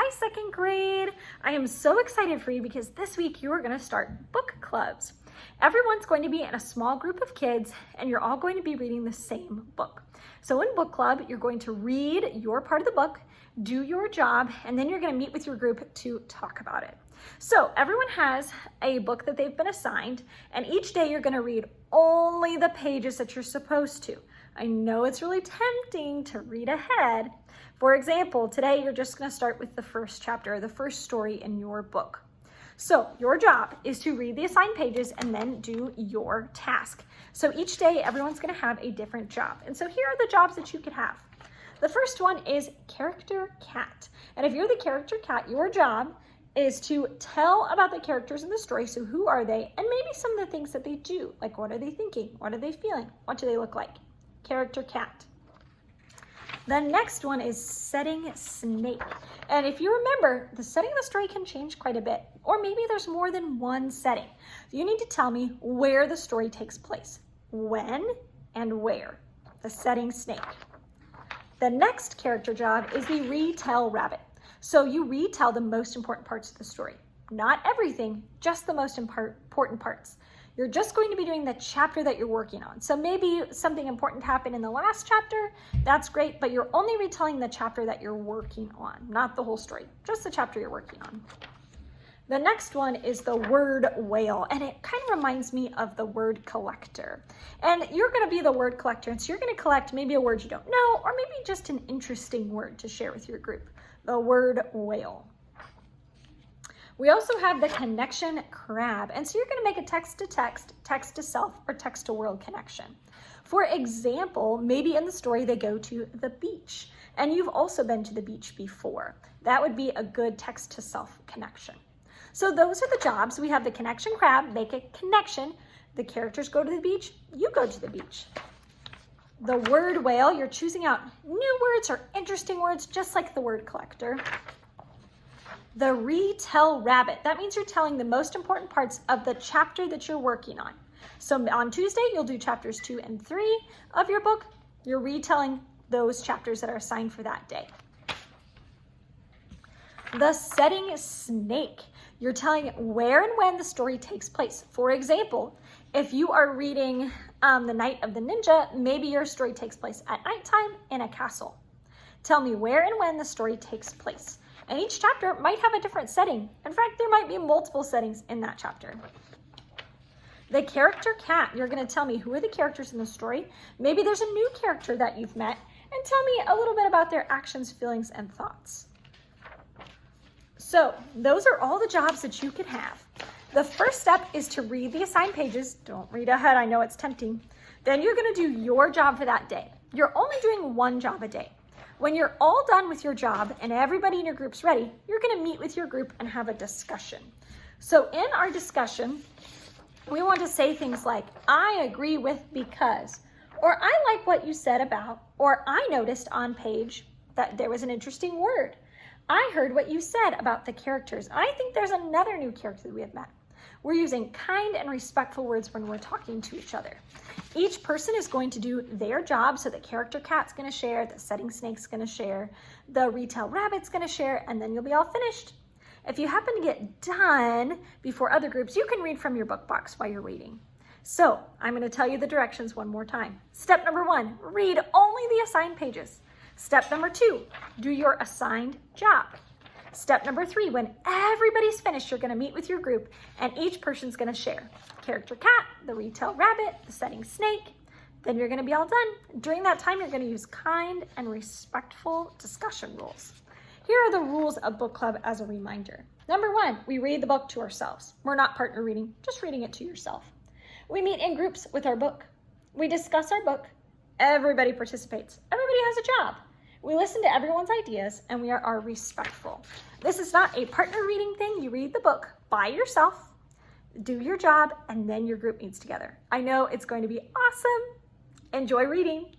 Hi, second grade. I am so excited for you because this week you are going to start book clubs. Everyone's going to be in a small group of kids and you're all going to be reading the same book. So in book club, you're going to read your part of the book, do your job, and then you're going to meet with your group to talk about it. So everyone has a book that they've been assigned, and each day you're going to read only the pages that you're supposed to. I know it's really tempting to read ahead. For example, today you're just going to start with the first chapter, the first story in your book. So your job is to read the assigned pages and then do your task. So each day everyone's going to have a different job. And so here are the jobs that you could have. The first one is character cat. And if you're the character cat, your job is to tell about the characters in the story. So who are they? And maybe some of the things that they do. Like, what are they thinking? What are they feeling? What do they look like? Character cat. The next one is setting snake. And if you remember, the setting of the story can change quite a bit, or maybe there's more than one setting. You need to tell me where the story takes place, when and where. The setting snake. The next character job is the retell rabbit. So you retell the most important parts of the story. Not everything, just the most important parts. You're just going to be doing the chapter that you're working on. So maybe something important happened in the last chapter, that's great, but you're only retelling the chapter that you're working on, not the whole story, just the chapter you're working on. The next one is the word whale, and it kind of reminds me of the word collector. And you're gonna be the word collector, and so you're gonna collect maybe a word you don't know, or maybe just an interesting word to share with your group, the word whale. We also have the connection crab. And so you're going to make a text to text, text to self, or text to world connection. For example, maybe in the story they go to the beach and you've also been to the beach before. That would be a good text to self connection. So those are the jobs. We have the connection crab, make a connection. The characters go to the beach, you go to the beach. The word whale, you're choosing out new words or interesting words, just like the word collector. The retell rabbit, that means you're telling the most important parts of the chapter that you're working on. So on Tuesday, you'll do chapters 2 and 3 of your book. You're retelling those chapters that are assigned for that day. The setting snake, you're telling where and when the story takes place. For example, if you are reading The Night of the Ninja, maybe your story takes place at nighttime in a castle. Tell me where and when the story takes place. And each chapter might have a different setting. In fact, there might be multiple settings in that chapter. The character cat, you're going to tell me who are the characters in the story. Maybe there's a new character that you've met, and tell me a little bit about their actions, feelings, and thoughts. So those are all the jobs that you can have. The first step is to read the assigned pages. Don't read ahead, I know it's tempting. Then you're going to do your job for that day. You're only doing one job a day. When you're all done with your job and everybody in your group's ready, you're going to meet with your group and have a discussion. So in our discussion, we want to say things like, I agree with because, or I like what you said about, or I noticed on page that there was an interesting word. I heard what you said about the characters. I think there's another new character that we have met. We're using kind and respectful words when we're talking to each other. Each person is going to do their job. So the character cat's going to share, the setting snake's going to share, the retell rabbit's going to share, and then you'll be all finished. If you happen to get done before other groups, you can read from your book box while you're reading. So I'm going to tell you the directions one more time. Step number 1, read only the assigned pages. Step number 2, do your assigned job. Step number 3, when everybody's finished, you're going to meet with your group and each person's going to share. Character cat, the retell rabbit, the setting snake. Then you're going to be all done. During that time, you're going to use kind and respectful discussion rules. Here are the rules of book club as a reminder. Number 1, we read the book to ourselves. We're not partner reading, just reading it to yourself. We meet in groups with our book. We discuss our book. Everybody participates. Everybody has a job. We listen to everyone's ideas and we are respectful. This is not a partner reading thing. You read the book by yourself, do your job, and then your group meets together. I know it's going to be awesome. Enjoy reading.